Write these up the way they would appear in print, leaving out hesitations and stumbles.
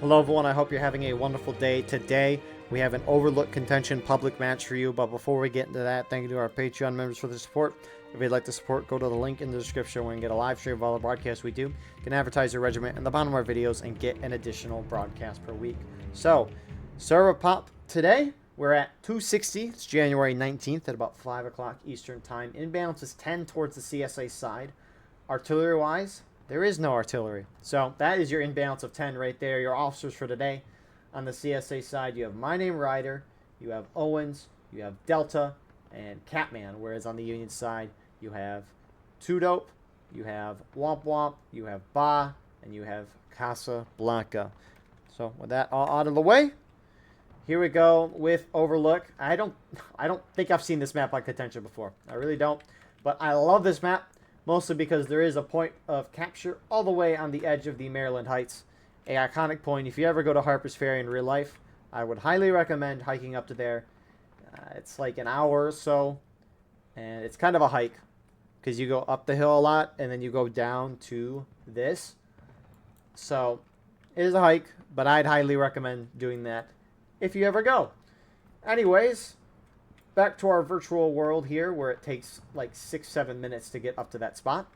Hello everyone, I hope you're having a wonderful day. Today, we have an Overlook contention public match for you, but before we get into that, thank you to our Patreon members for the support. If you'd like to support, go to the link in the description where you can get a live stream of all the broadcasts we do. You can advertise your regiment in the bottom of our videos and get an additional broadcast per week. So, server pop today, we're at 260. It's January 19th at about 5 o'clock Eastern Time. Inbalance is 10 towards the CSA side. Artillery-wise, there is no artillery. So that is your imbalance of 10 right there. Your officers for today. On the CSA side, you have My Name Ryder, you have Owens, you have Delta, and Catman. Whereas on the Union side, you have Two Dope, you have Womp Womp, you have Ba, and you have Casa Blanca. So with that all out of the way, here we go with Overlook. I don't think I've seen this map on contention before. I really don't. But I love this map. Mostly because there is a point of capture all the way on the edge of the Maryland Heights. A iconic point. If you ever go to Harper's Ferry in real life, I would highly recommend hiking up to there. It's like an hour or so. And it's kind of a hike. Because you go up the hill a lot and then you go down to this. So, it is a hike. But I'd highly recommend doing that if you ever go. Anyways, back to our virtual world here, where it takes like 6-7 minutes to get up to that spot.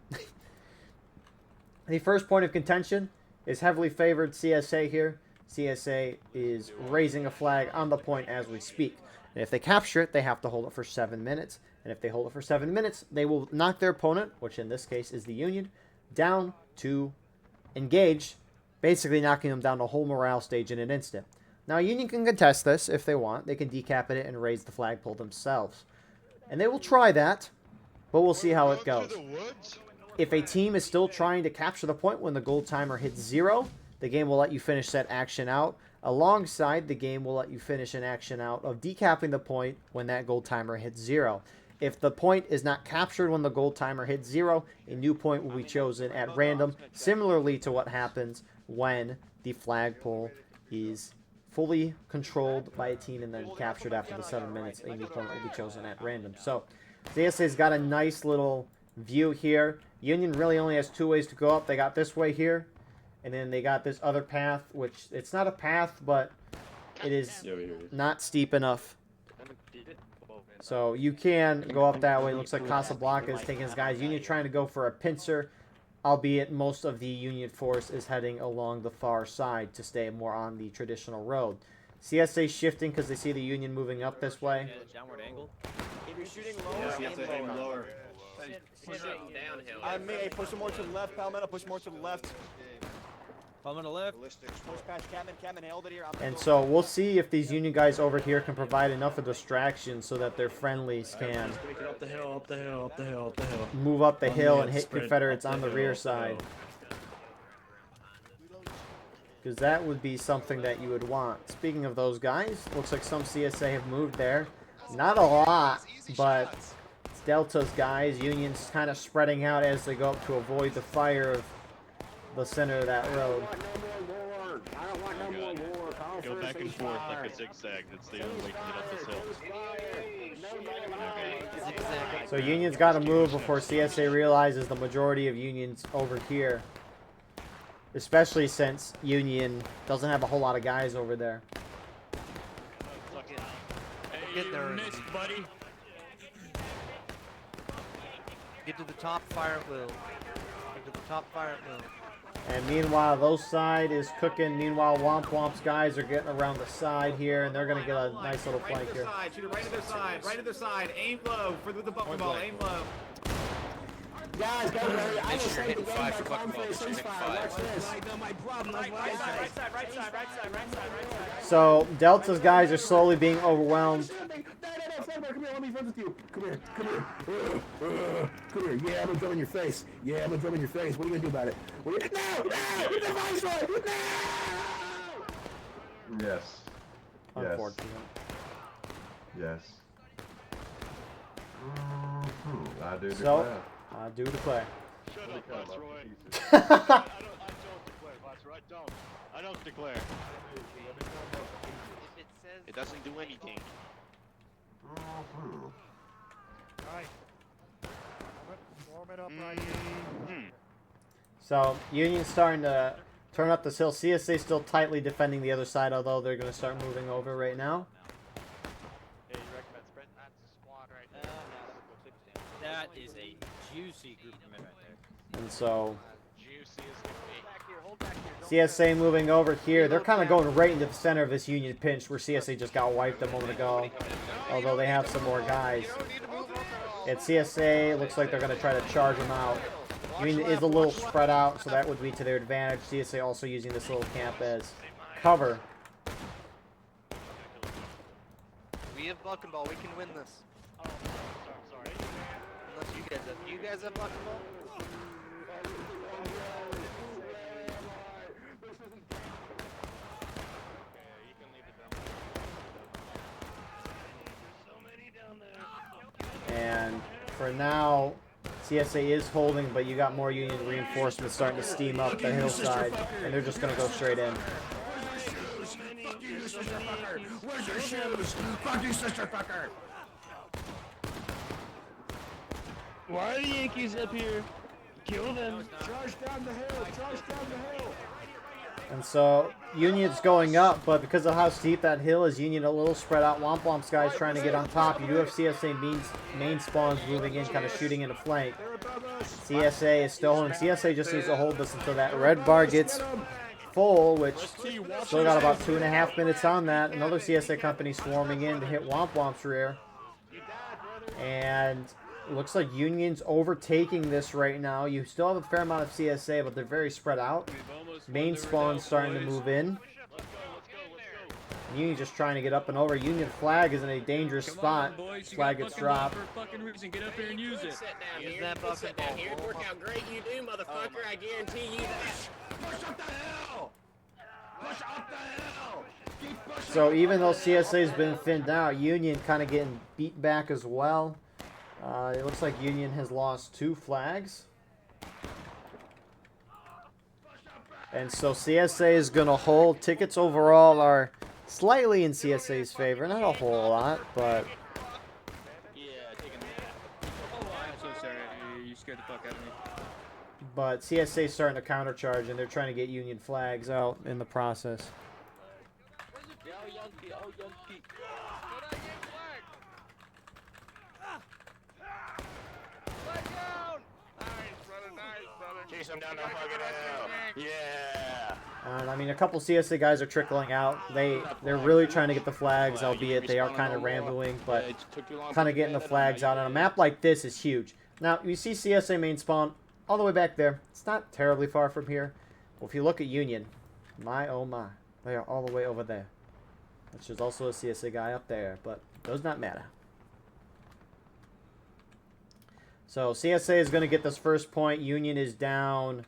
The first point of contention is heavily favored CSA here. CSA is raising a flag on the point as we speak. And if they capture it, they have to hold it for 7 minutes. And if they hold it for 7 minutes, they will knock their opponent, which in this case is the Union, down to engage, basically knocking them down the whole morale stage in an instant. Now, Union can contest this if they want. They can decapitate and raise the flagpole themselves. And they will try that, but we'll see how it goes. If a team is still trying to capture the point when the gold timer hits 0, the game will let you finish that action out. Alongside, the game will let you finish an action out of decapping the point when that gold timer hits 0. If the point is not captured when the gold timer hits 0, a new point will be chosen at random, similarly to what happens when the flagpole is fully controlled by a team and then captured after the 7 minutes. A new point will be chosen at random. So, CSA's got a nice little view here. Union really only has 2 ways to go up. They got this way here, and then they got this other path, which it's not a path, but it is not steep enough. So you can go up that way. It looks like Casablanca is taking his guys. Union trying to go for a pincer, albeit most of the Union force is heading along the far side to stay more on the traditional road. CSA shifting because they see the Union moving up this way. Downward angle. If you're shooting lower, You have to aim lower. Hey, push them more to the left, Palmetto. Push more to the left. Palmetto left. Push past Catman held it here. And so we'll see if these Union guys over here can provide enough of distraction so that their friendlies can Up the hill, up the hill, up the hill, up the hill. move up the hill and hit Spread Confederates up on the hill, rear up the side. hill. Because that would be something that you would want. Speaking of those guys, looks like some CSA have moved there. Not a lot, but it's Delta's guys. Union's kind of spreading out as they go up to avoid the fire of the center of that road. Go back and forth like a zigzag. That's the only way to get up this hill. So Union's got to move before CSA realizes the majority of Union's over here. Especially since Union doesn't have a whole lot of guys over there. Get there. Missed, buddy. Get to the top, fire at will. Get to the top, fire at will. And meanwhile, those side is cooking. Meanwhile, Womp Womp's guys are getting around the side here, and they're going to get a nice little flank here. Shoot it right to their side, right to their side. Aim low for the buckle ball. Aim low. Guys, I Make sure you're hitting 5 for buckle ball. Make sure you're hitting 5. Right side. So Delta's guys are slowly being overwhelmed. Come here, let me friends with you. Come here. Come here. Yeah, I'm gonna drum in your face. What are you gonna do about it? No! It's the Viceroy! No! Yes. Unfortunate. Yes. I do So, declare. I do declare. Shut up, Viceroy. I don't declare, Viceroy. I don't declare. It doesn't do anything. So Union's starting to turn up this hill. CSA still tightly defending the other side, although they're going to start moving over right now. Yeah, you recommend sprint? That's a squad right No, there. that is a juicy group of men right there. And so Juicy as can be. Back here, hold back here. Don't CSA moving over here. They're kind of going right into the center of this Union pinch where CSA just got wiped a moment ago. Although they have some more guys. At CSA, it looks like they're going to try to charge them out. Union is a little spread out, so that would be to their advantage. CSA also using this little camp as cover. We have buck and ball. We can win this. Oh, sorry. Unless you guys have. Do you guys have buck and ball? Okay, you can leave it down. So many down there. And for now, CSA is holding, but you got more Union reinforcements starting to steam up the hillside, and they're just going to go straight in. Fuck you, sister fucker! Where's your shoes? Fuck you, sister fucker! Why are the Yankees up here? Kill them. Charge down the hill! Charge down the hill! And so Union's going up, but because of how steep that hill is, Union a little spread out. Womp Womp's guys trying to get on top. You do have CSA main spawns moving in, kind of shooting in a flank. CSA is still holding. CSA just needs to hold this until that red bar gets full, which still got about 2.5 minutes on that. Another CSA company swarming in to hit Womp Womp's rear. And it looks like Union's overtaking this right now. You still have a fair amount of CSA, but they're very spread out. Main spawn's starting to move in. Union just trying to get up and over. Union flag is in a dangerous spot. Flag gets dropped. Get up here and use it. Use that buck and ball. It'd work out great. You do, motherfucker. I guarantee you that. Push up the hill! Push up the hill! Keep pushing! So even though CSA's been thinned out, Union kind of getting beat back as well. It looks like Union has lost 2 flags. And so CSA is going to hold. Tickets overall are slightly in CSA's favor. Not a whole lot, but Yeah, take a nap. Oh, I'm so sorry. You scared the fuck out of me. but CSA's starting to countercharge, and they're trying to get Union flags out in the process. Chase him down the fucking hill. Yeah. And I mean, a couple CSA guys are trickling out. They're really trying to get the flags, albeit they are kind of rambling, but kind of getting the flags out. On a map like this is huge. Now, you see CSA main spawn all the way back there. It's not terribly far from here. Well, if you look at Union, my oh my, they are all the way over there. Which is also a CSA guy up there, but does not matter. So CSA is going to get this first point. Union is down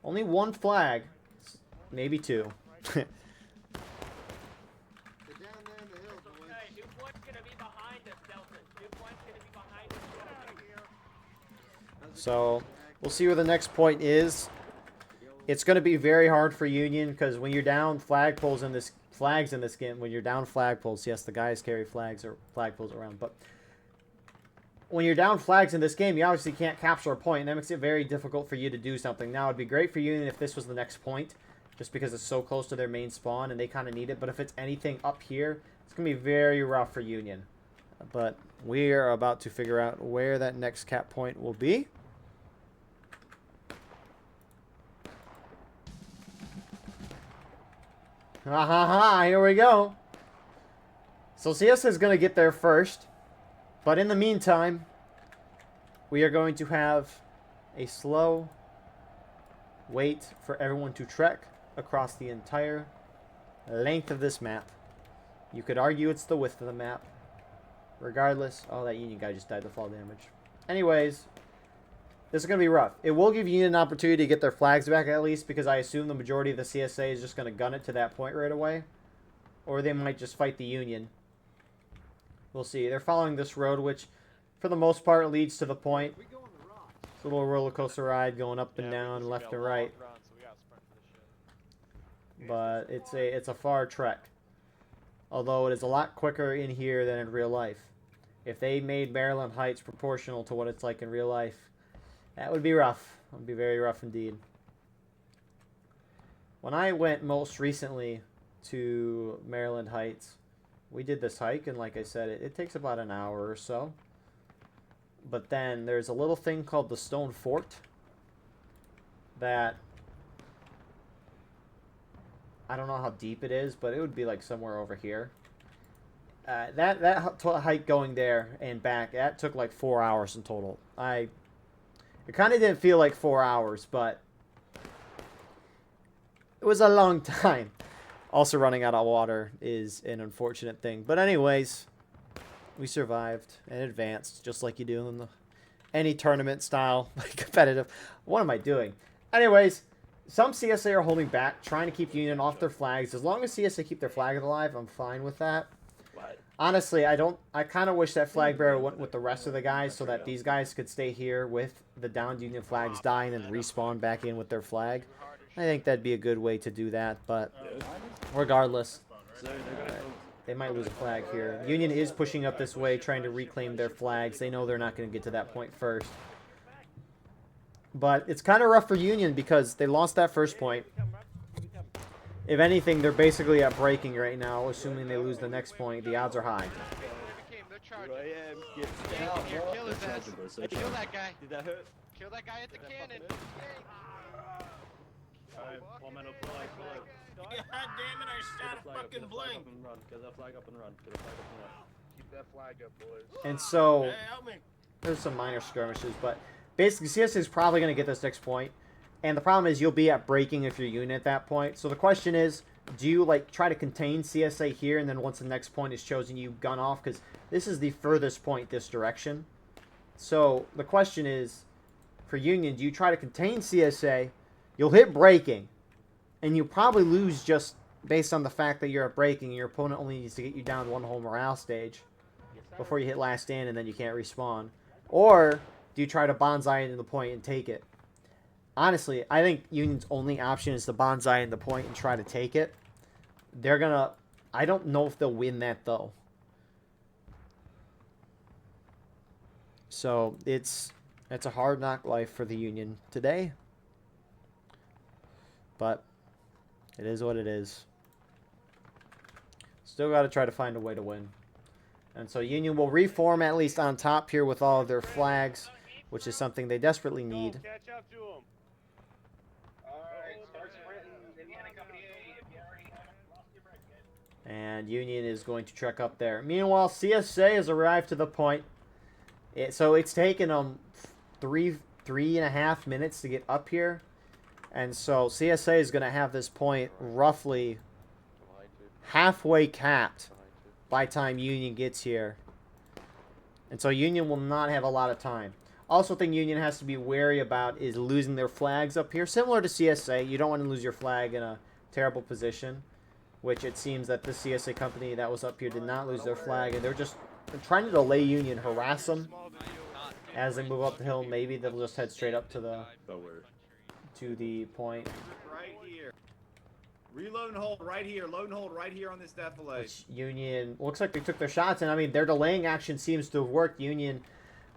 only 1 flag, maybe 2. So we'll see where the next point is. It's going to be very hard for Union because when you're down flags in this game, when you're down flagpoles, yes, the guys carry flags or flagpoles around, but when you're down flags in this game, you obviously can't capture a point, and that makes it very difficult for you to do something. Now, it'd be great for Union if this was the next point, just because it's so close to their main spawn, and they kind of need it. But if it's anything up here, it's going to be very rough for Union. But we are about to figure out where that next cap point will be. Ha ha ha, here we go. So CS is going to get there first. But in the meantime, we are going to have a slow wait for everyone to trek across the entire length of this map. You could argue it's the width of the map. Regardless, oh, that Union guy just died to fall damage. Anyways, this is going to be rough. It will give Union an opportunity to get their flags back at least, because I assume the majority of the CSA is just going to gun it to that point right away. Or they might just fight the Union. We'll see. They're following this road, which, for the most part, leads to the point. It's a little roller coaster ride going up and down, left and right. But it's a far trek. Although it is a lot quicker in here than in real life. If they made Maryland Heights proportional to what it's like in real life, that would be rough. It would be very rough indeed. When I went most recently to Maryland Heights, we did this hike, and like I said, it takes about an hour or so. But then there's a little thing called the Stone Fort that I don't know how deep it is, but it would be like somewhere over here. That hike going there and back, that took like 4 hours in total. It kind of didn't feel like 4 hours, but it was a long time. Also, running out of water is an unfortunate thing. But anyways, we survived and advanced, just like you do in any tournament style, competitive. What am I doing? Anyways, some CSA are holding back, trying to keep Union off their flags. As long as CSA keep their flag alive, I'm fine with that. Honestly, I kind of wish that flag bearer went with the rest of the guys so that these guys could stay here with the downed Union flags, die, and then respawn back in with their flag. I think that'd be a good way to do that, but regardless, they might lose a flag here. Union is pushing up this way, trying to reclaim their flags. They know they're not going to get to that point first. But it's kind of rough for Union because they lost that first point. If anything, they're basically at breaking right now, assuming they lose the next point. The odds are high. Kill his ass. Kill that guy. Did that hurt? Kill that guy at the cannon. Alright, 1 minute flag. God damn it, I shot a fucking blink. Get that flag up and run. Get that flag up and run. Keep that flag up, boys. And so, Hey, help me. there's some minor skirmishes, but basically CSA is probably going to get this next point. And the problem is you'll be at breaking if you're Union at that point. So the question is, do you like try to contain CSA here, and then once the next point is chosen, you gun off? Because this is the furthest point this direction. So the question is, for Union, do you try to contain CSA? You'll hit breaking, and you probably lose just based on the fact that you're at breaking, and your opponent only needs to get you down one whole morale stage before you hit last stand, and then you can't respawn. Or do you try to bonsai into the point and take it? Honestly, I think Union's only option is to bonsai in the point and try to take it. They're gonna... I don't know if they'll win that, though. So, it's a hard knock life for the Union today. But, it is what it is. Still got to try to find a way to win. And so Union will reform at least on top here with all of their flags, which is something they desperately need. Catch up to him. And Union is going to trek up there. Meanwhile, CSA has arrived to the point. So it's taken them three and a half minutes to get up here. And so CSA is going to have this point roughly halfway capped by the time Union gets here. And so Union will not have a lot of time. Also, thing Union has to be wary about is losing their flags up here. Similar to CSA, you don't want to lose your flag in a terrible position, which it seems that the CSA company that was up here did not lose their flag, and they're trying to delay Union, harass them as they move up the hill. Maybe they'll just head straight up to the point. Right here. Reload and hold right here. Load and hold right here on this defilade. Which Union looks like they took their shots, and I mean their delaying action seems to have worked. Union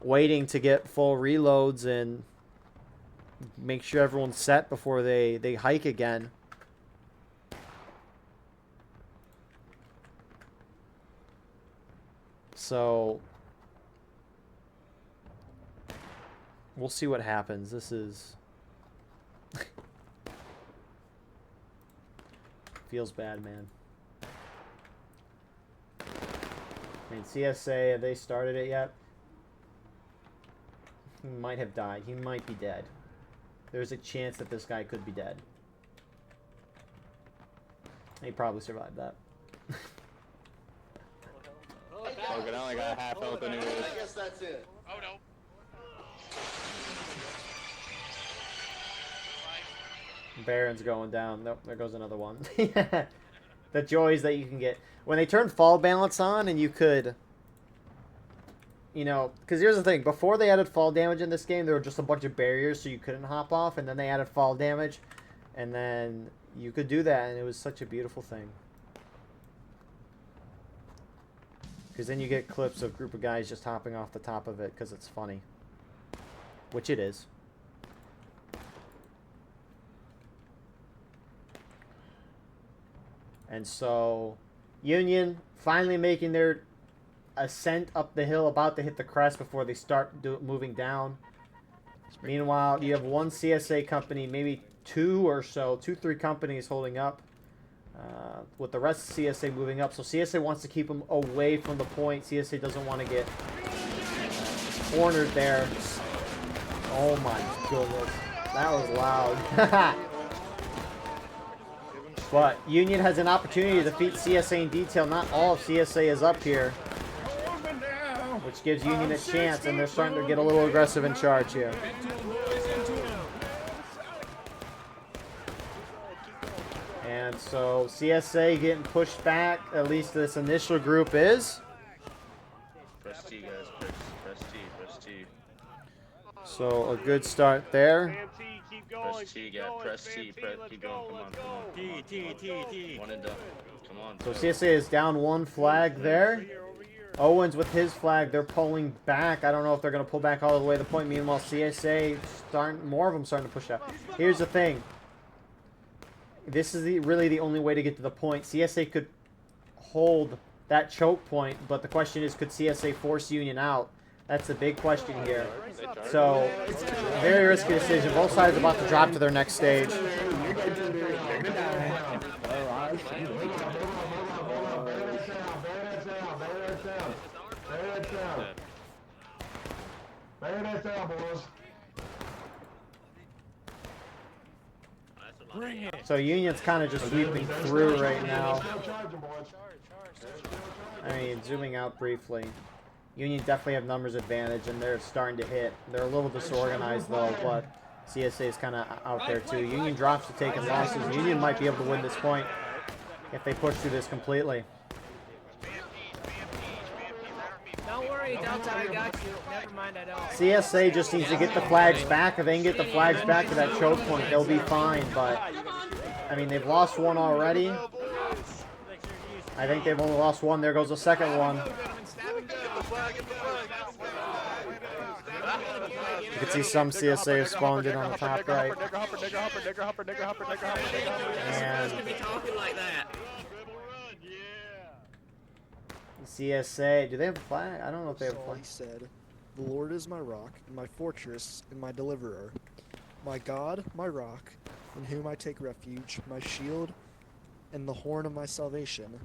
waiting to get full reloads and make sure everyone's set before they hike again. So we'll see what happens. This is feels bad, man. I mean, CSA, have they started it yet? He might have died. He might be dead. There's a chance that this guy could be dead. He probably survived that. Logan, I only got half health anyways. I guess that's it. Oh no. Baron's going down. Nope, there goes another one. The joys that you can get. When they turned fall balance on and you could... You know, because here's the thing. Before they added fall damage in this game, there were just a bunch of barriers so you couldn't hop off. And then they added fall damage. And then you could do that. And it was such a beautiful thing. Because then you get clips of a group of guys just hopping off the top of it because it's funny. Which it is. And so Union finally making their ascent up the hill, about to hit the crest before they start moving down. Meanwhile, you have one CSA company, maybe two or so, 2-3 companies holding up, with the rest of CSA moving up. So CSA wants to keep them away from the point. CSA doesn't want to get cornered there. Oh my goodness, that was loud. But Union has an opportunity to defeat CSA in detail. Not all of CSA is up here, which gives Union a chance, and they're starting to get a little aggressive in charge here. And so CSA getting pushed back, at least this initial group is. Press T, guys. Press T. Press T. So a good start there. Fan T, keep going. Press T, Keep guys. going. Press Fan T. T, Press. let's Keep go. going. Come on. Let's Come on. go. T. One and done. Come on. So CSA is down one flag there. Over here. Owens with his flag, they're pulling back. I don't know if they're going to pull back all the way to the point. Meanwhile, CSA, more of them starting to push out. Here's the thing. This is really the only way to get to the point. CSA could hold that choke point, but the question is, could CSA force Union out? That's the big question here. So, very risky decision. Both sides about to drop to their next stage. So Union's kind of just sweeping through right now. I mean, zooming out briefly. Union definitely have numbers advantage, and they're starting to hit. They're a little disorganized, though, but CSA is kind of out there, too. Union drops to taking losses. Union might be able to win this point if they push through this completely. Don't worry, Delta, I got you. Never mind, I don't. CSA just needs to get the flags back. If they can get the flags back to that choke point, they'll be fine, but I mean, they've lost one already. I think they've only lost one. There goes the second one. You can see some CSA have spawned in on the top right. And CSA, do they have a flag? I don't know if they have a flag. He said, "The Lord is my rock, and my fortress, and my deliverer. My God, my rock, in whom I take refuge, my shield, and the horn of my salvation.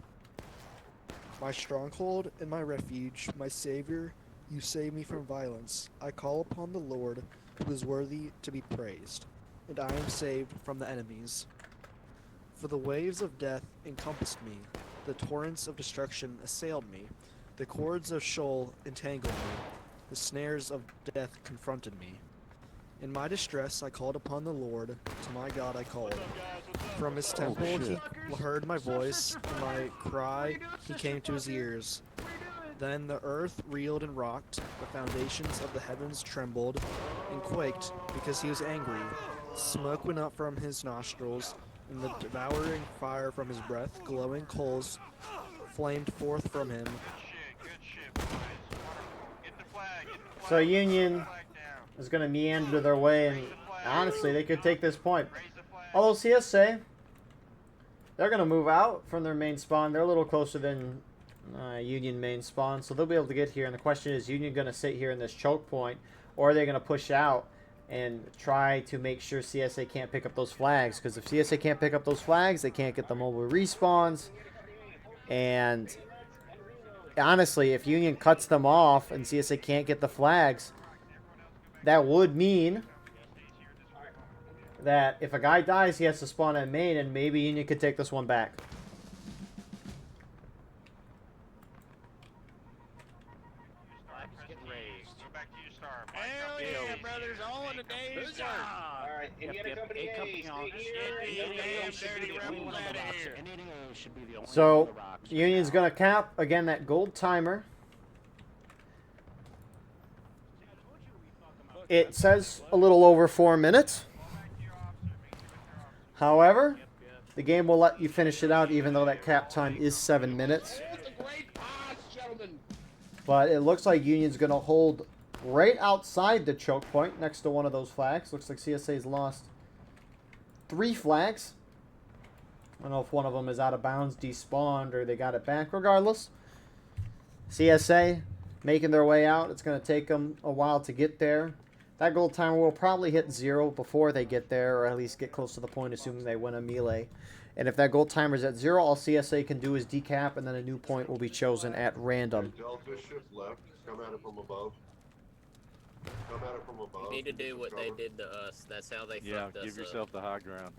My stronghold and my refuge, my Savior, you save me from violence. I call upon the Lord, who is worthy to be praised, and I am saved from the enemies. For the waves of death encompassed me, the torrents of destruction assailed me, the cords of Sheol entangled me, the snares of death confronted me. In my distress I called upon the Lord, to my God I called. From his temple he heard my voice, and my cry he came to his ears. Then the earth reeled and rocked, the foundations of the heavens trembled and quaked because he was angry. Smoke went up from his nostrils, and the devouring fire from his breath, glowing coals, flamed forth from him. So Union is going to meander their way, and honestly, they could take this point. Although CSA, they're going to move out from their main spawn. They're a little closer than Union main spawn, so they'll be able to get here. And the question is, Union going to sit here in this choke point, or are they going to push out and try to make sure CSA can't pick up those flags? Because if CSA can't pick up those flags, they can't get the mobile respawns. And honestly, if Union cuts them off and CSA can't get the flags, that would mean that if a guy dies, he has to spawn at main, and maybe Union could take this one back. Hell yeah, brothers, all in the day's work. Alright, Indiana Company A on So, Union's going to cap, again, that gold timer. It says a little over 4 minutes. However, the game will let you finish it out even though that cap time is 7 minutes. But it looks like Union's going to hold right outside the choke point next to one of those flags. Looks like CSA's lost 3 flags. don't know if one of them is out of bounds, despawned, or they got it back. Regardless, CSA making their way out. It's going to take them a while to get there. That gold timer will probably hit 0 before they get there, or at least get close to the point, assuming they win a melee. And if that gold timer is at 0, all CSA can do is decap, and then a new point will be chosen at random. Delta shift left. Come at it from above. Come at it from above. You need to do what they did to us. That's how they fucked us give yourself the high ground.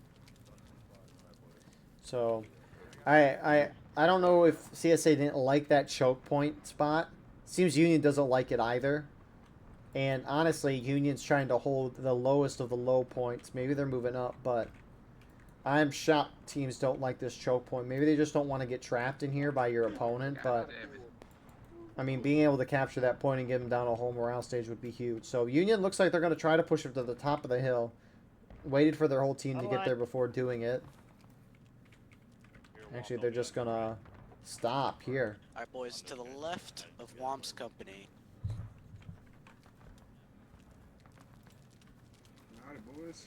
So, I don't know if CSA didn't like that choke point spot. Seems Union doesn't like it either. And honestly, Union's trying to hold the lowest of the low points. Maybe they're moving up, but I'm shocked teams don't like this choke point. Maybe they just don't want to get trapped in here by your opponent, but I mean, being able to capture that point and get them down a whole morale stage would be huge. So Union looks like they're going to try to push it to the top of the hill. Waited for their whole team to get there before doing it. Actually, they're just going to stop here. Alright, boys, to the left of Womp's company. Alright, boys.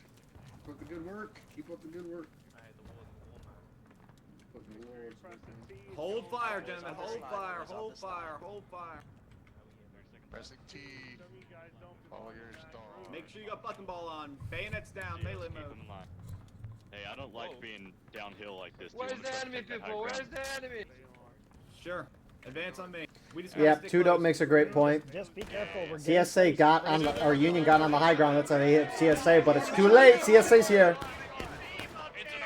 Keep up the good work. Keep up the good work. Hold fire, gentlemen. Hold fire. Hold fire. Hold fire. Pressing T. All your stars. Make sure you got button ball on. Bayonets down. Melee mode. Hey, I don't like being downhill like this. Where's the enemy, people? Where's the enemy? Sure. Advance on me. We just Yep, Two Dope makes a great point. Just be careful. We're CSA got on the, or Union got on the high ground. That's how they hit CSA, but it's too late. CSA's here.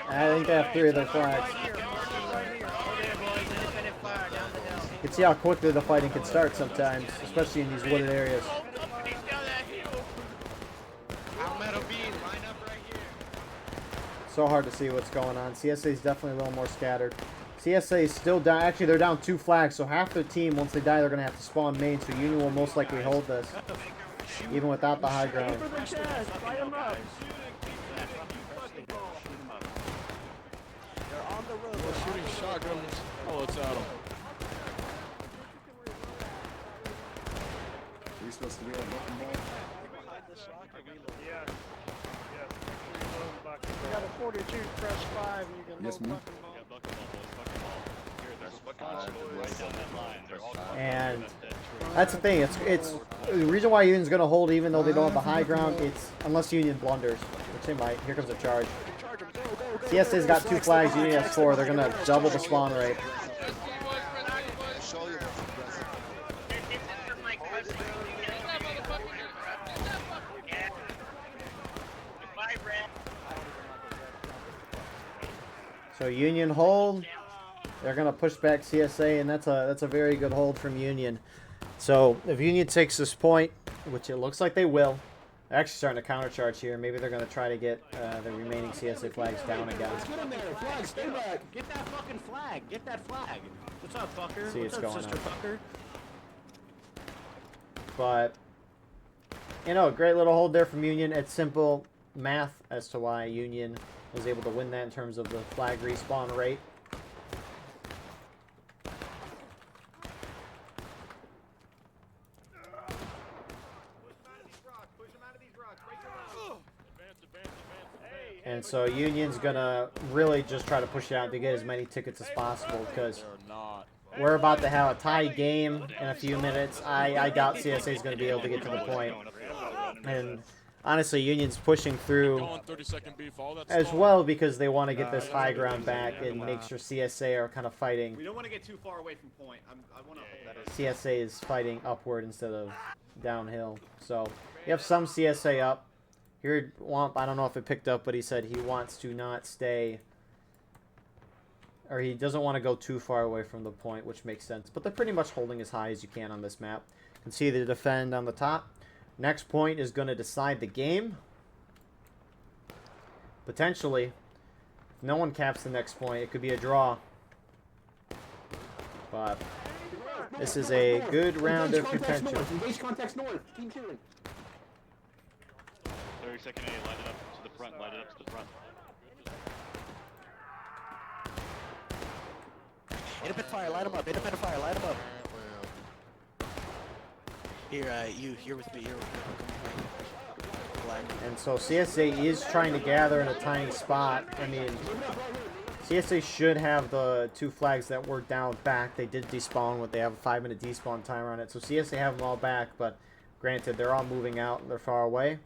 I think they have 3 of their flags. You can see how quickly the fighting can start sometimes, especially in these wooded areas. So hard to see what's going on. CSA is definitely a little more scattered. CSA is still down. Actually, they're down 2 flags, so half their team, once they die, they're going to have to spawn main, so Union will most likely hold this, even without the high ground. Light them up. They're on the road. We're shooting shotguns. Oh, it's Adam. Are we supposed to be on button ball? Behind this rock or reload? Yes. You got a 42, press 5, and you can Yes, load ma'am. fucking ball. And that's the thing. It's the reason why Union's going to hold, even though they don't have the high ground. It's unless Union blunders, which they might. Here comes a charge. CSA's got 2 flags. Union has 4. They're going to double the spawn rate. So Union hold. They're going to push back CSA, and that's a very good hold from Union. So if Union takes this point, which it looks like they will, they're actually starting to countercharge here. Maybe they're going to try to get the remaining CSA flags down again. Let's get in there. Flag, stay back. Get that fucking flag. Get that flag. What's up, fucker? See What's what's up, going sister on. fucker? But, you know, great little hold there from Union. It's simple math as to why Union was able to win that in terms of the flag respawn rate. And so Union's gonna really just try to push it out to get as many tickets as possible, because we're about to have a tie game in a few minutes. I doubt CSA is going to be able to get to the point. And honestly, Union's pushing through as well because they want to get this high ground back and make sure CSA are kind of fighting. We don't want to get too far away from point. I want to. CSA is fighting upward instead of downhill. So you have some CSA up. Here, Womp, I don't know if it picked up, but he said he wants to not stay, or he doesn't want to go too far away from the point, which makes sense. But they're pretty much holding as high as you can on this map. You can see the defend on the top. Next point is going to decide the game. Potentially, if no one caps the next point, it could be a draw. But this is a good round of contention. Engage contacts north. Team killing. 30-second A, light it up to the front, light it up to the front. Independent fire, light them up. Independent fire, light them up. Here, you're with me. You're with me. And so CSA is trying to gather in a tiny spot. I mean, CSA should have the 2 flags that were down back. They did despawn with. They have a 5-minute despawn timer on it. So CSA have them all back, but granted, they're all moving out and they're far away.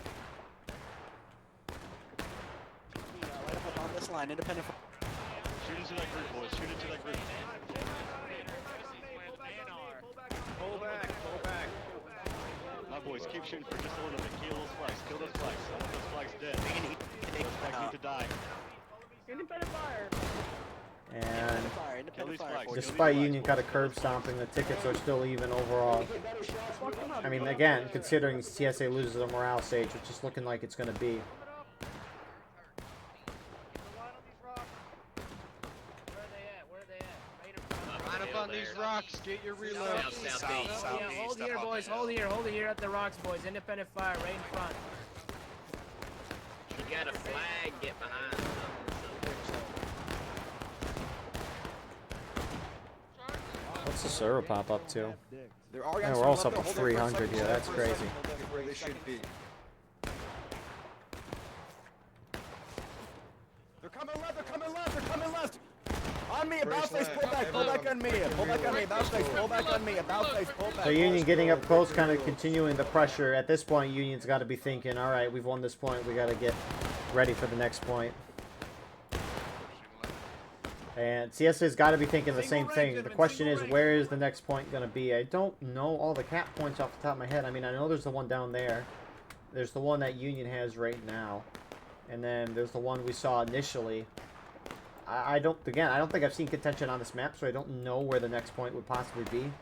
Light up on this line, independent. Shoot into that group, boys. Shoot into that group. Pull back. Pull back. Now, boys, keep shooting for just a little bit. Kill those flags. Kill those flags. I want those flags dead. Those flags need to die. Independent fire. And Independent fire. despite Union kind of curb stomping, the tickets are still even overall. I mean, again, considering CSA loses the morale stage, which is looking like it's going to be. Line up on these rocks. Get your reload. Yeah, hold here, boys. Hold it here at the rocks, boys. Independent fire right in front. You got a flag, get behind. What's the server pop up to? There are Yeah, we're also up to 300 here. That's crazy. Where they should be. They're coming left. They're coming left. They're coming left. On me, about face, pull back on me, pull back on me, about face, pull back on me, about face, pull back. So Union getting up close, kind of continuing the pressure. At this point, Union's got to be thinking, all right, we've won this point. We got to get ready for the next point. And CSA's got to be thinking the same thing. The question is, where is the next point going to be? I don't know all the cap points off the top of my head. I mean, I know there's the one down there. There's the one that Union has right now. And then there's the one we saw initially. I don't think I've seen contention on this map, so I don't know where the next point would possibly be.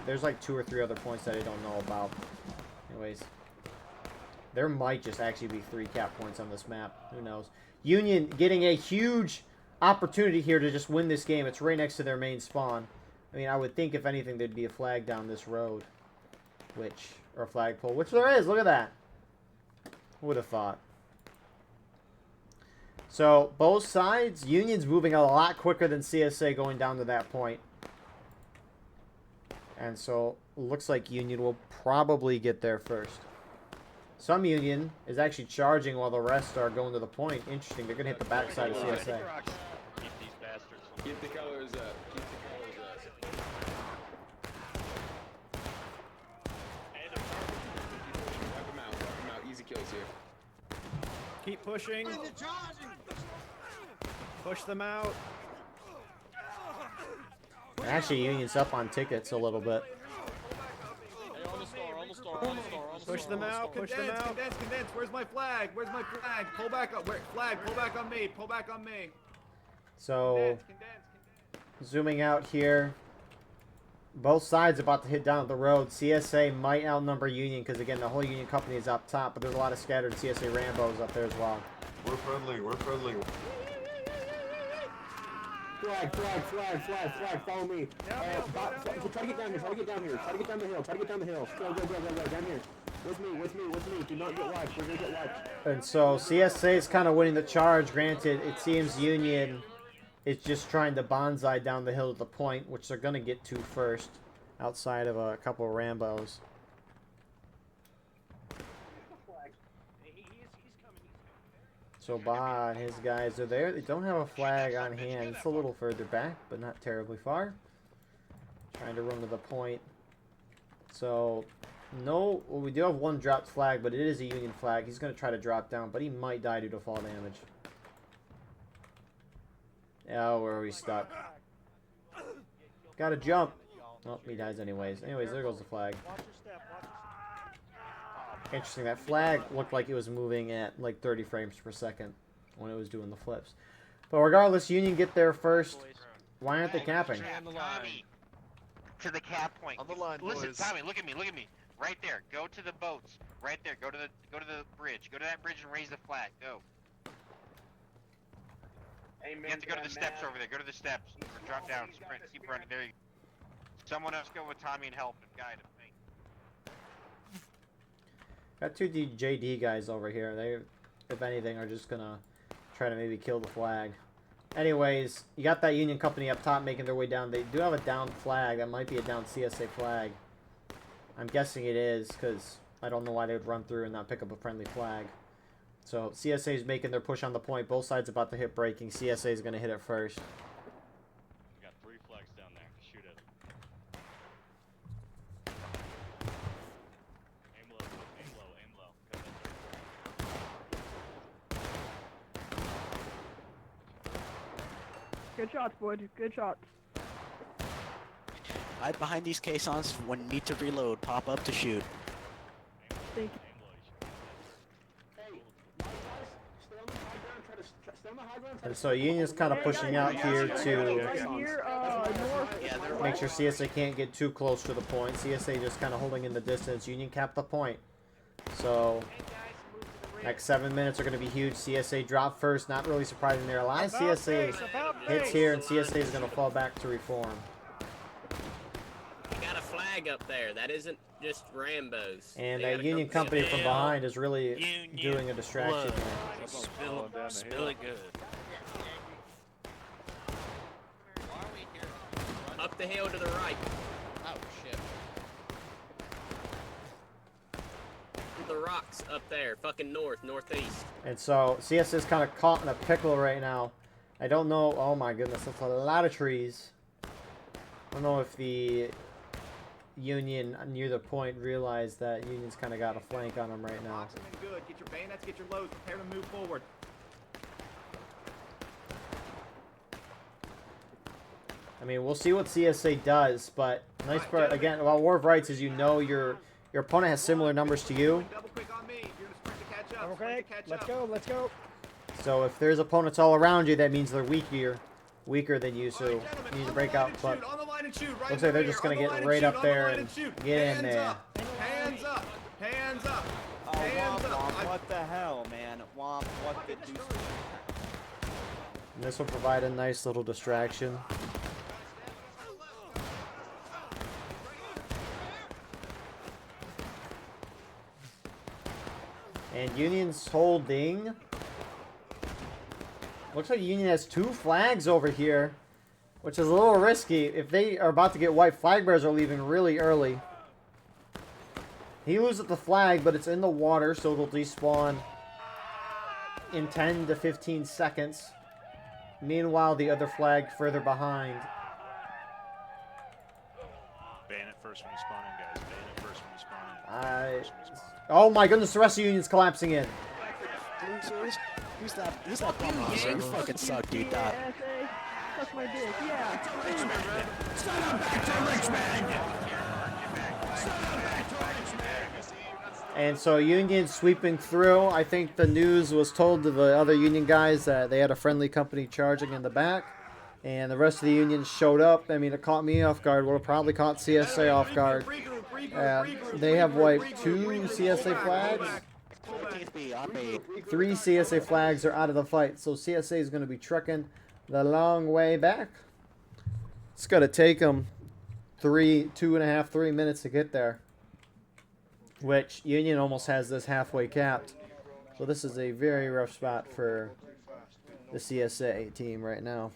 There's like 2 or 3 other points that I don't know about. Anyways, there might just actually be 3 cap points on this map. Who knows? Union getting a huge opportunity here to just win this game. It's right next to their main spawn. I mean, I would think if anything there'd be a flag down this road, or a flagpole, which there is. Look at that. Who would have thought? So, both sides, Union's moving a lot quicker than CSA going down to that point. And so, looks like Union will probably get there first. Some Union is actually charging while the rest are going to the point. Interesting, they're going to hit the backside of CSA. Keep these bastards. Keep the colors up. Keep the colors up. Wipe them out. Easy kills here. Keep pushing. Push them out. Actually, Union's up on tickets a little bit. Push them out. Push them out. Condense. Where's my flag? Where's my flag? Pull back up. Flag. Pull back on me. Pull back on me. So, zooming out here. Both sides about to hit down the road. CSA might outnumber Union because, again, the whole Union company is up top, but there's a lot of scattered CSA Rambos up there as well. We're friendly. We're friendly. Flag, follow me. Try to get down here, try to get down the hill. Go, down here. With me. Do not get wiped, we're gonna get wiped. And so CSA is kind of winning the charge. Granted, it seems Union is just trying to bonsai down the hill to the point, which they're going to get to first, outside of a couple of Rambos. So Bod, his guys are there. They don't have a flag on hand. It's a little further back, but not terribly far. Trying to run to the point. So, no, well, we do have one dropped flag, but it is a Union flag. He's going to try to drop down, but he might die due to fall damage. Oh, where are we stuck? Gotta jump. Oh, he dies anyways. Anyways, there goes the flag. Interesting, that flag looked like it was moving at like 30 frames per second when it was doing the flips. But regardless, Union get there first. Why aren't they capping? Tommy, to the cap point. On the line, Listen, boys. Tommy, look at me. Right there. Go to the boats. Right there. Go to the bridge. Go to that bridge and raise the flag. Go. You have to go to the steps over there. Go to the steps. Or drop down. Sprint. Keep running. There you go. Someone else go with Tommy and help and guide him. Got two JD guys over here. They, if anything, are just gonna try to maybe kill the flag. Anyways, you got that Union company up top making their way down. They do have a down flag. That might be a down CSA flag. I'm guessing it is, because I don't know why they would run through and not pick up a friendly flag. So CSA is making their push on the point. Both sides about to hit braking. CSA is going to hit it first. We got 3 flags down there. Shoot it. Aim low, aim low, aim low. Good shots, boys. Good shots. Hide behind these caissons when you need to reload. Pop up to shoot. Thank you. And so Union's kind of pushing out here to make sure CSA can't get too close to the point. CSA just kind of holding in the distance. Union capped the point. So next 7 minutes are going to be huge. CSA drop first. Not really surprising there. A lot of CSA hits here, and CSA is going to fall back to reform. You got a flag up there. That isn't just Rambo's. And that Union company from behind is really doing a distraction here. Spill it good. Up the hill to the right. Oh, shit. The rocks up there, fucking northeast. And so CS is kind of caught in a pickle right now. I don't know. Oh my goodness, that's a lot of trees. I don't know if the Union near the point realized that Union's kind of got a flank on them right now. Box them in good. Get your bayonets, get your loads, prepare to move forward. I mean, we'll see what CSA does, but nice part again. Well, War of Rights is your opponent has similar numbers to you. Double quick on me. You're gonna sprint to catch up. Okay, let's go, let's go. So if there's opponents all around you, that means they're weaker than you. So you need to break out. But looks like they're just gonna get right up there and get in there. Hands up! Hands up! Oh, Hands Womp, up! Womp, what the hell, man? Womp, what the deuce? And this will provide a nice little distraction. And Union's holding. Looks like Union has 2 flags over here, which is a little risky. If they are about to get white, flag bearers are leaving really early. He loses the flag, but it's in the water, so it'll despawn in 10 to 15 seconds. Meanwhile, the other flag further behind. Bayonet first when you spawn in, guys. Bayonet first when you spawn in. Oh my goodness, the rest of Union's collapsing in. Who's that bum monster? You fucking suck, dude. Die. Suck my dick, yeah. And so Union sweeping through. I think the news was told to the other Union guys that they had a friendly company charging in the back. And the rest of the Union showed up. I mean, it caught me off guard. Would have probably caught CSA off guard. They have wiped 2 CSA flags. 3 CSA flags are out of the fight. So CSA is going to be trekking the long way back. It's going to take them 2.5, 3 minutes to get there. Which Union almost has this halfway capped. So this is a very rough spot for the CSA team right now.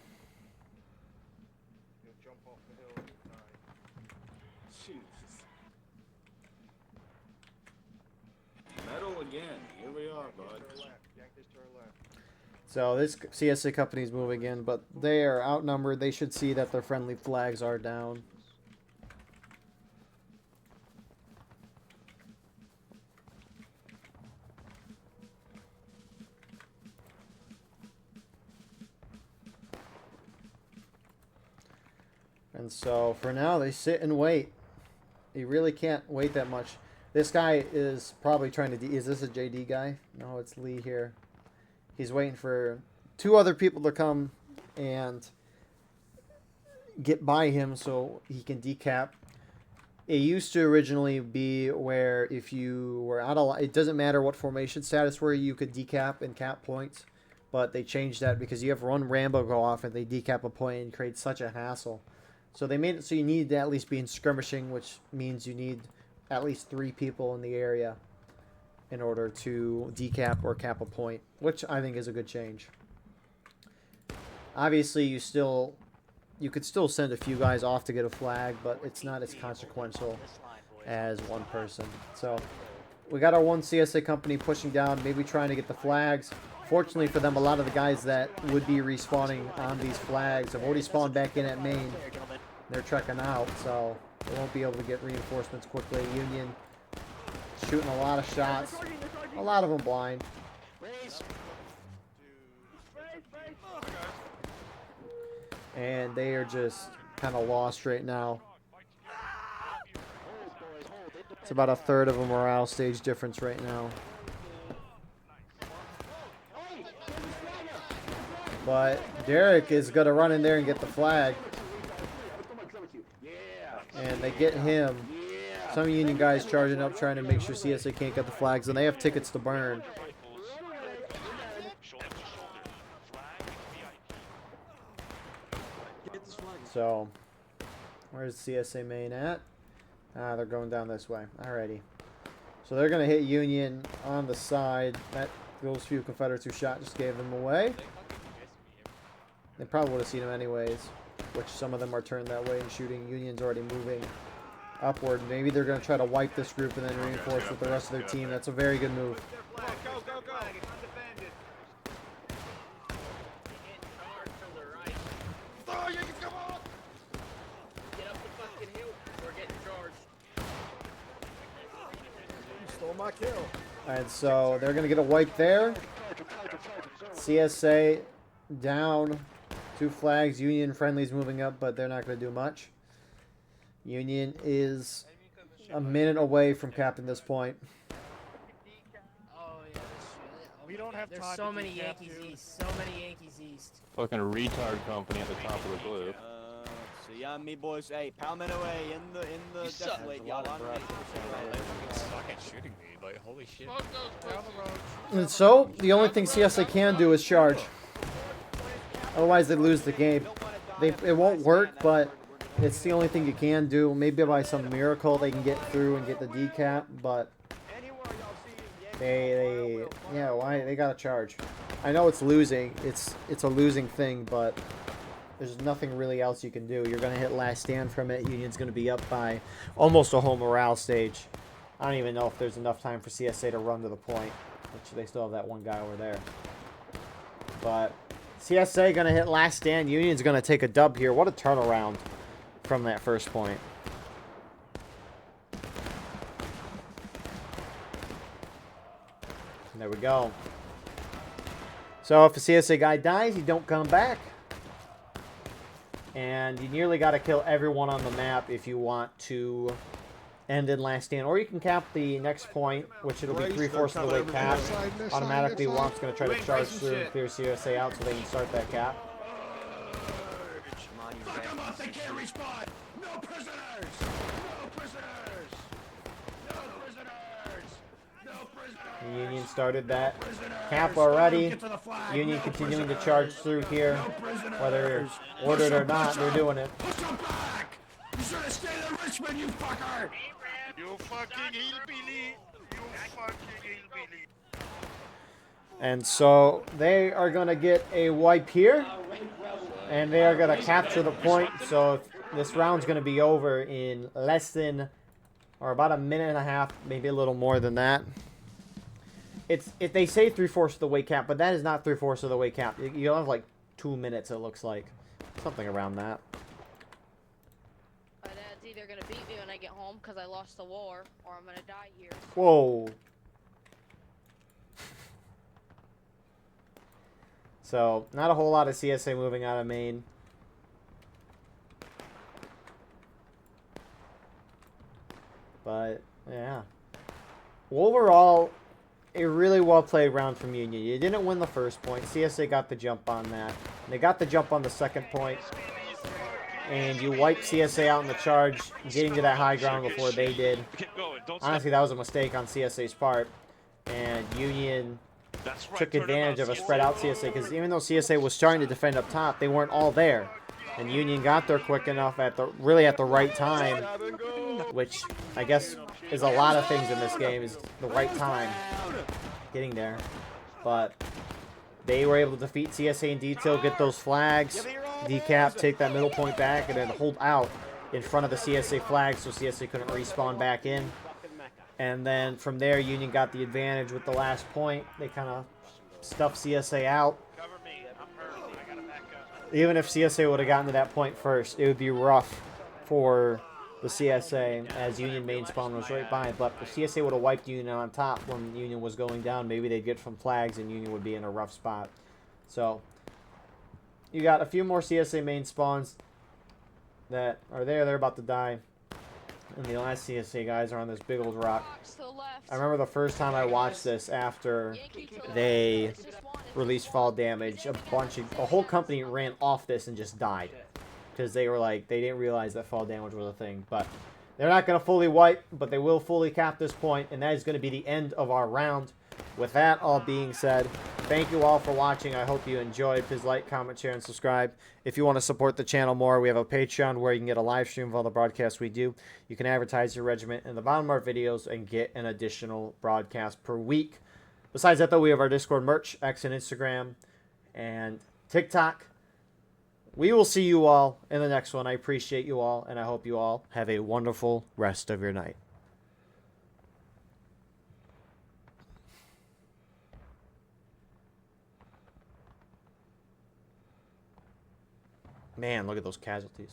Metal again. Here we are, bud. So this CSA company is moving in, but they are outnumbered. They should see that their friendly flags are down. And so for now, they sit and wait. You really can't wait that much. This guy is probably trying to... Is this a JD guy? No, it's Lee here. He's waiting for 2 other people to come and get by him so he can decap. It used to originally be where if you were out of... It doesn't matter what formation status where you could decap and cap points. But they changed that because you have one Rambo go off and they decap a point and create such a hassle. So they made it so you need to at least be in skirmishing, which means you need at least 3 people in the area in order to decap or cap a point, which I think is a good change. Obviously, you could still send a few guys off to get a flag, but it's not as consequential as one person. So we got our one CSA company pushing down, maybe trying to get the flags. Fortunately for them, a lot of the guys that would be respawning on these flags have already spawned back in at main. They're trekking out, so they won't be able to get reinforcements quickly. Union shooting a lot of shots, a lot of them blind. And they are just kind of lost right now. It's about a third of a morale stage difference right now. But Derek is going to run in there and get the flag. And they get him. Some Union guys charging up trying to make sure CSA can't get the flags. And they have tickets to burn. So, where's CSA main at? Ah, they're going down this way. Alrighty. So they're going to hit Union on the side. Those few Confederates who shot just gave them away. They probably would have seen them anyways, which some of them are turned that way and shooting. Union's already moving upward. Maybe they're going to try to wipe this group and then reinforce with the rest of their team. That's a very good move. Stole my kill. And so they're going to get a wipe there. CSA down 2 flags. Union friendlies moving up, but they're not going to do much. Union is a minute away from capping this point. We don't have There's so many Yankees East. So many Yankees East. Fucking retard company at the top of the blue. So yeah, me boys. Hey, Palmetto A in the death late, y'all. Suck at shooting me, like holy shit. And so the only thing CSA can do is charge. Otherwise they lose the game. It won't work, but it's the only thing you can do. Maybe by some miracle they can get through and get the decap, but they gotta charge. I know it's losing. It's a losing thing, but there's nothing really else you can do. You're gonna hit last stand from it. Union's gonna be up by almost a whole morale stage. I don't even know if there's enough time for CSA to run to the point, which they still have that one guy over there. But CSA gonna hit last stand. Union's gonna take a dub here. What a turnaround from that first point. And there we go. So if a CSA guy dies, you don't come back. And you nearly got to kill everyone on the map if you want to end in last stand. Or you can cap the next point, which it'll be 3/4 of the way cap. Automatically, Womp's going to try to charge through and clear CSA out so they can start that cap. They can't respawn! No prisoners! No prisoners! No prisoners! No prisoners! Union started that cap already. Union continuing to charge through here. Whether ordered or not, they're doing it. Push them back! You should have stayed in Richmond, you fucker! You fucking hillbilly! You fucking hillbilly! And so they are going to get a wipe here. And they are going to capture the point. So this round's going to be over in less than, or about a minute and a half, maybe a little more than that. If they say 3/4 of the way cap, but that is not 3/4 of the way cap. You'll have like 2 minutes, it looks like. Something around that. My dad's either going to beat me when I get home because I lost the war, or I'm going to die here. Whoa. So, not a whole lot of CSA moving out of main. But, yeah. Overall, a really well played round from Union. You didn't win the first point. CSA got the jump on that. They got the jump on the second point. And you wiped CSA out in the charge, getting to that high ground before they did. Honestly, that was a mistake on CSA's part. And Union took advantage of a spread out CSA, because even though CSA was starting to defend up top, they weren't all there. And Union got there quick enough at the right time, which I guess is a lot of things in this game, is the right time getting there. But they were able to defeat CSA in detail, get those flags, decap, take that middle point back, and then hold out in front of the CSA flag so CSA couldn't respawn back in. And then from there, Union got the advantage with the last point. They kind of stuffed CSA out. Cover me. I'm hurt. I gotta back up. Even if CSA would have gotten to that point first, it would be rough for the CSA as Union main spawn was right behind. But if CSA would have wiped Union on top when Union was going down, maybe they'd get from flags and Union would be in a rough spot. So you got a few more CSA main spawns that are there. They're about to die. And the last CSA guys are on this big old rock. I remember the first time I watched this after they released fall damage, a whole company ran off this and just died. Because they were like, they didn't realize that fall damage was a thing. But they're not going to fully wipe, but they will fully cap this point, and that is going to be the end of our round. With that all being said, thank you all for watching. I hope you enjoyed. Please like, comment, share, and subscribe. If you want to support the channel more, we have a Patreon where you can get a live stream of all the broadcasts we do. You can advertise your regiment in the bottom of our videos and get an additional broadcast per week. Besides that, though, we have our Discord merch, X and Instagram, and TikTok. We will see you all in the next one. I appreciate you all, and I hope you all have a wonderful rest of your night. Man, look at those casualties.